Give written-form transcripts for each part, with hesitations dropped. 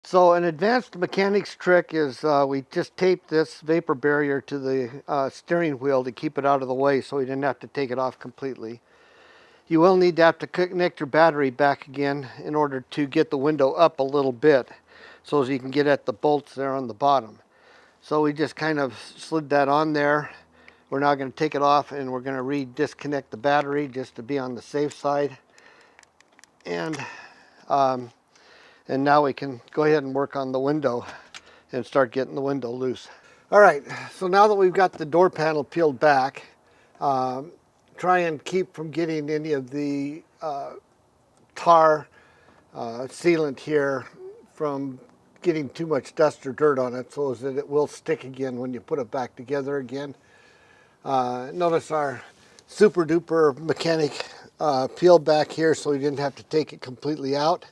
So an advanced mechanics trick is we just tape this vapor barrier to the steering wheel to keep it out of the way so we didn't have to take it off completely. You will need to have to connect your battery back again in order to get the window up a little bit so as you can get at the bolts there on the bottom. So we just kind of slid that on there. We're now going to take it off and we're going to re-disconnect the battery just to be on the safe side. And now we can go ahead and work on the window and start getting the window loose. All right, so now that we've got the door panel peeled back, try and keep from getting any of the tar sealant here from getting too much dust or dirt on it so that it will stick again when you put it back together again. Notice our super duper mechanic peeled back here so we didn't have to take it completely out,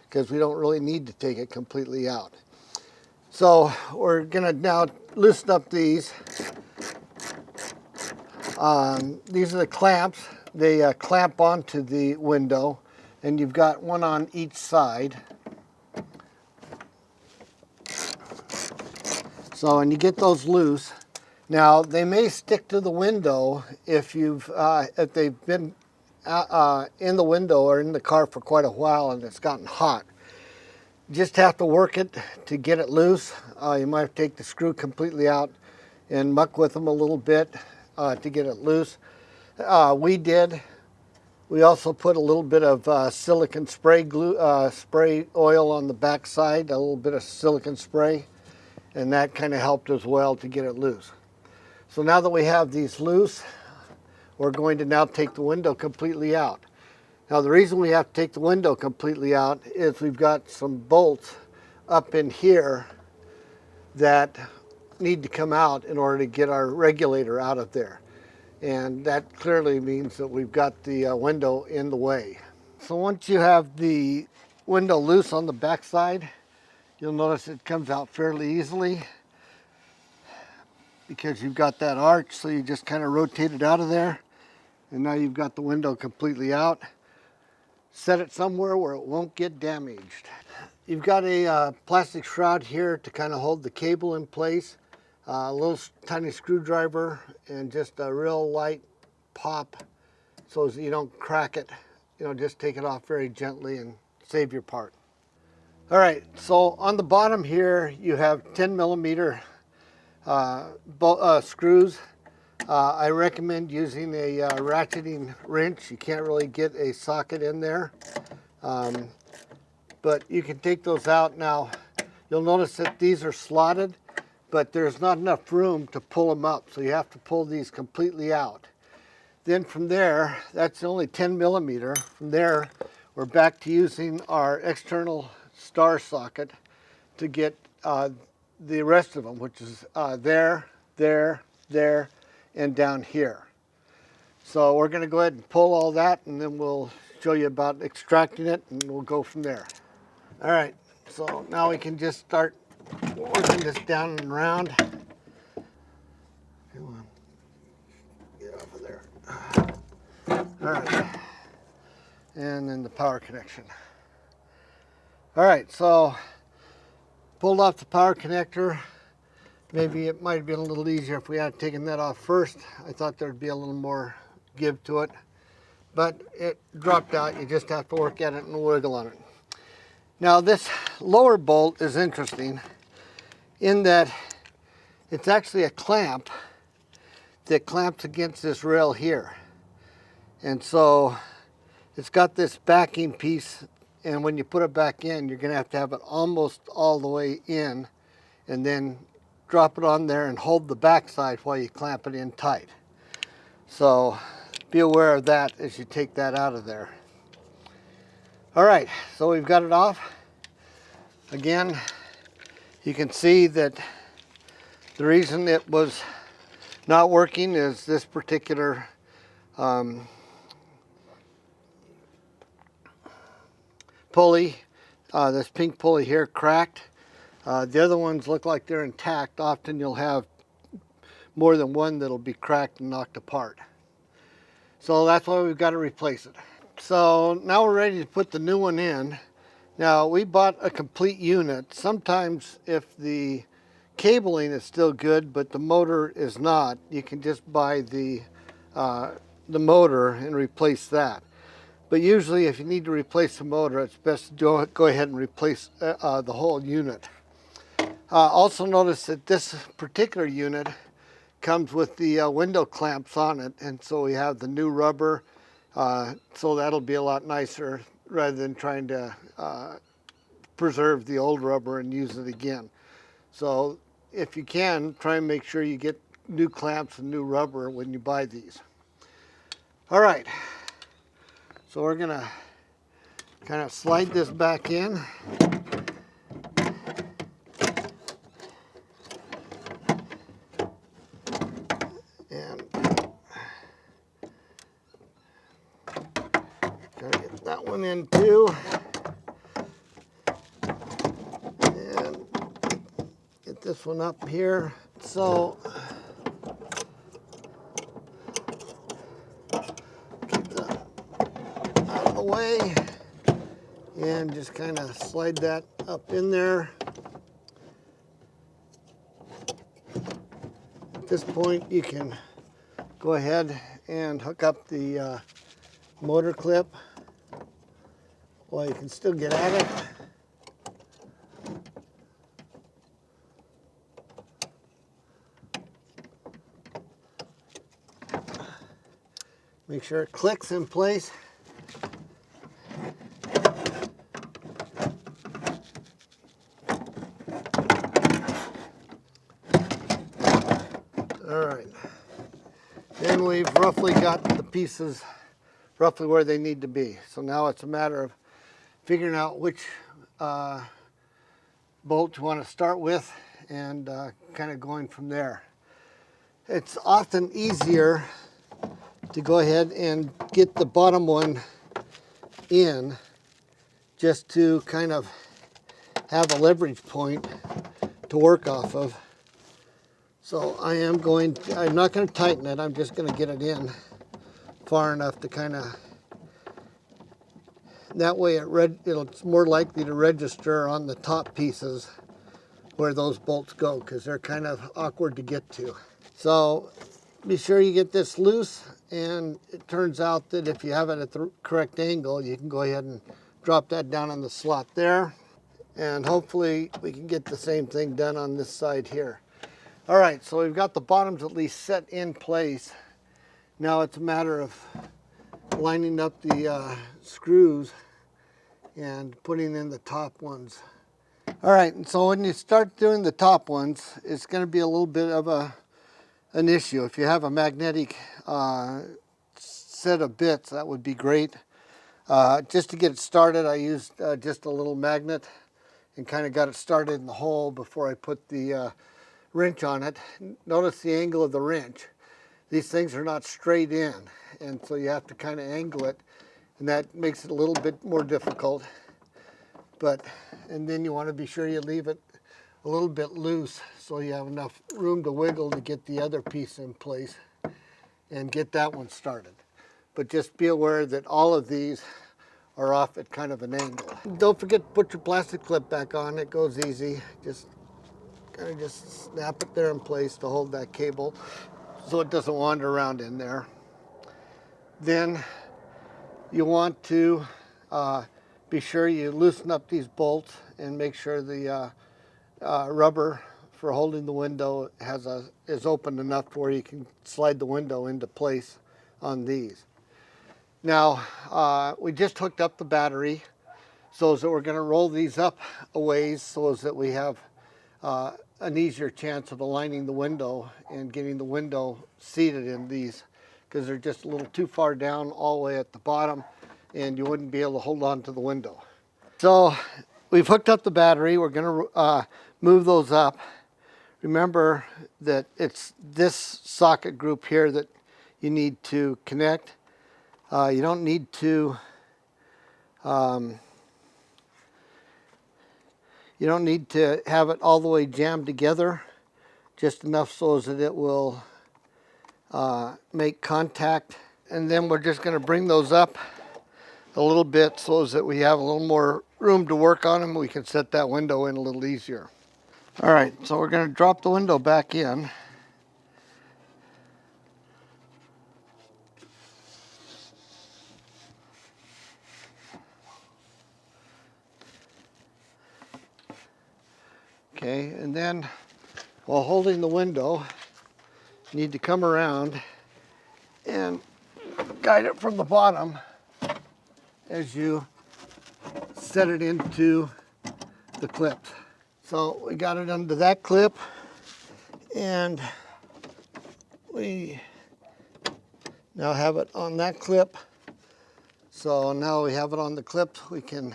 because we don't really need to take it completely out. So we're gonna now loosen up these. These are the clamps. They clamp onto the window, and you've got one on each side. So, and you get those loose. Now they may stick to the window if they've been in the window or in the car for quite a while and it's gotten hot. You just have to work it to get it loose. You might have to take the screw completely out and muck with them a little bit to get it loose. We also put a little bit of silicone spray oil on the back side, a little bit of silicone spray, and that kind of helped as well to get it loose. So now that we have these loose, we're going to now take the window completely out. Now the reason we have to take the window completely out is we've got some bolts up in here that need to come out in order to get our regulator out of there. And that clearly means that we've got the window in the way. So once you have the window loose on the back side, you'll notice it comes out fairly easily because you've got that arch, so you just kind of rotate it out of there, and now you've got the window completely out. Set it somewhere where it won't get damaged. You've got a plastic shroud here to kind of hold the cable in place, a little tiny screwdriver, and just a real light pop so that you don't crack it. Just take it off very gently and save your part. All right, so on the bottom here you have 10 millimeter screws. I recommend using a ratcheting wrench. You can't really get a socket in there, but you can take those out. Now you'll notice that these are slotted, but there's not enough room to pull them up, so you have to pull these completely out. Then from there, that's only 10 millimeter. From there, we're back to using our external star socket to get the rest of them, which is there, and down here. So we're going to go ahead and pull all that, and then we'll show you about extracting it, and we'll go from there. All right, so now we can just start working this down and around. Come on, get off of there. All right, and then the power connection. All right, so pulled off the power connector. Maybe it might have been a little easier if we had taken that off first. I thought there'd be a little more give to it, but it dropped out. You just have to work at it and wiggle on it. Now this lower bolt is interesting in that it's actually a clamp that clamps against this rail here. And so it's got this backing piece, and when you put it back in, you're gonna have to have it almost all the way in, and then drop it on there and hold the back side while you clamp it in tight. So be aware of that as you take that out of there. All right, so we've got it off. Again, you can see that the reason it was not working is this particular pulley, this pink pulley here, cracked. The other ones look like they're intact. Often you'll have more than one that'll be cracked and knocked apart. So that's why we've got to replace it. So now we're ready to put the new one in. Now, we bought a complete unit. Sometimes if the cabling is still good, but the motor is not, you can just buy the motor and replace that. But usually if you need to replace the motor, it's best to go ahead and replace the whole unit. Also notice that this particular unit comes with the window clamps on it, and so we have the new rubber, so that'll be a lot nicer rather than trying to preserve the old rubber and use it again. So if you can, try and make sure you get new clamps and new rubber when you buy these. All right, so we're gonna kind of slide this back in. And gotta get that one in too. And get this one up here. So keep that out of the way and just kind of slide that up in there. At this point, you can go ahead and hook up the motor clip while you can still get at it. Make sure it clicks in place. All right, then we've roughly got the pieces roughly where they need to be. So now it's a matter of figuring out which bolt you want to start with and kind of going from there. It's often easier to go ahead and get the bottom one in just to kind of have a leverage point to work off of. So I'm not going to tighten it, I'm just going to get it in far enough to kind of, that way it's more likely to register on the top pieces where those bolts go, because they're kind of awkward to get to. So be sure you get this loose, and it turns out that if you have it at the correct angle, you can go ahead and drop that down on the slot there, and hopefully we can get the same thing done on this side here. All right, so we've got the bottoms at least set in place. Now it's a matter of lining up the screws and putting in the top ones. All right, and so when you start doing the top ones, it's going to be a little bit of an issue. If you have a magnetic set of bits, that would be great. Just to get it started, I used just a little magnet and kind of got it started in the hole before I put the wrench on it. Notice the angle of the wrench. These things are not straight in, and so you have to kind of angle it, and that makes it a little bit more difficult. And then you want to be sure you leave it a little bit loose so you have enough room to wiggle to get the other piece in place and get that one started. But just be aware that all of these are off at kind of an angle. Don't forget to put your plastic clip back on. It goes easy. Just kind of just snap it there in place to hold that cable so it doesn't wander around in there. Then you want to be sure you loosen up these bolts and make sure the rubber for holding the window is open enough to where you can slide the window into place on these. Now, we just hooked up the battery, so that we're going to roll these up a ways so that we have an easier chance of aligning the window and getting the window seated in these, because they're just a little too far down all the way at the bottom and you wouldn't be able to hold on to the window. So we've hooked up the battery. We're going to move those up. Remember that it's this socket group here that you need to connect. You don't need to have it all the way jammed together, just enough so that it will make contact. And then we're just going to bring those up a little bit so that we have a little more room to work on them, we can set that window in a little easier. All right, so we're going to drop the window back in. Okay, and then while holding the window, you need to come around and guide it from the bottom as you set it into the clips. So we got it under that clip, and we now have it on that clip. So now we have it on the clip, we can,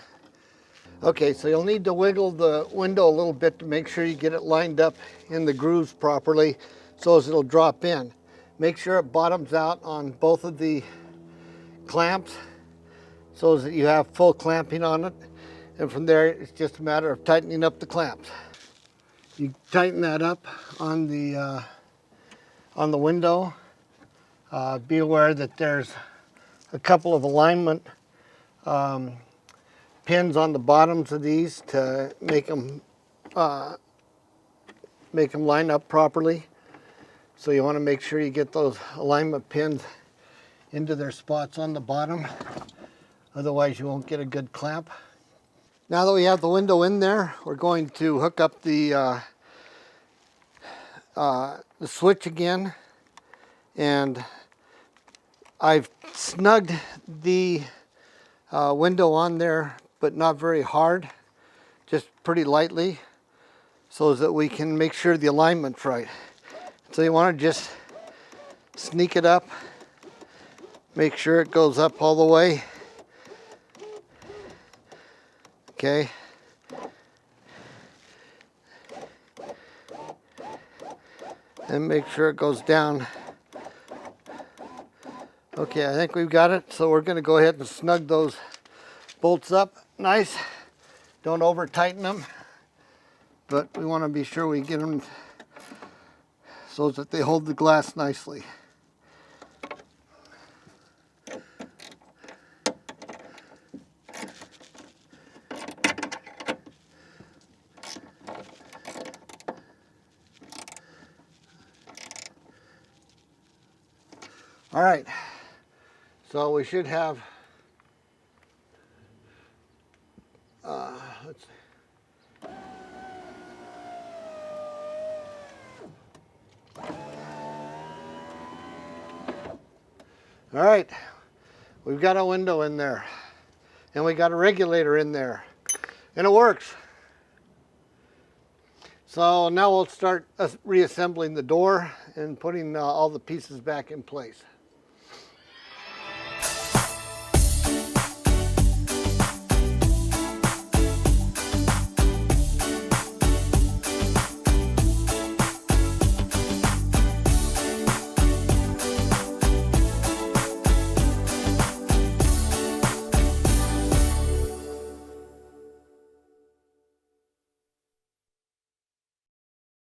okay, so you'll need to wiggle the window a little bit to make sure you get it lined up in the grooves properly so as it'll drop in. Make sure it bottoms out on both of the clamps so that you have full clamping on it. And from there, it's just a matter of tightening up the clamps. You tighten that up on the window. Be aware that there's a couple of alignment pins on the bottoms of these to make them line up properly. So you want to make sure you get those alignment pins into their spots on the bottom. Otherwise you won't get a good clamp. Now that we have the window in there, we're going to hook up the switch again. And I've snugged the window on there, but not very hard, just pretty lightly, so that we can make sure the alignment's right. So you want to just sneak it up, make sure it goes up all the way. Okay. And make sure it goes down. Okay, I think we've got it. So we're going to go ahead and snug those bolts up nice. Don't over tighten them, but we want to be sure we get them so that they hold the glass nicely. All right, so we should have, let's see. All right, we've got a window in there, and we got a regulator in there, and it works. So now we'll start reassembling the door and putting all the pieces back in place.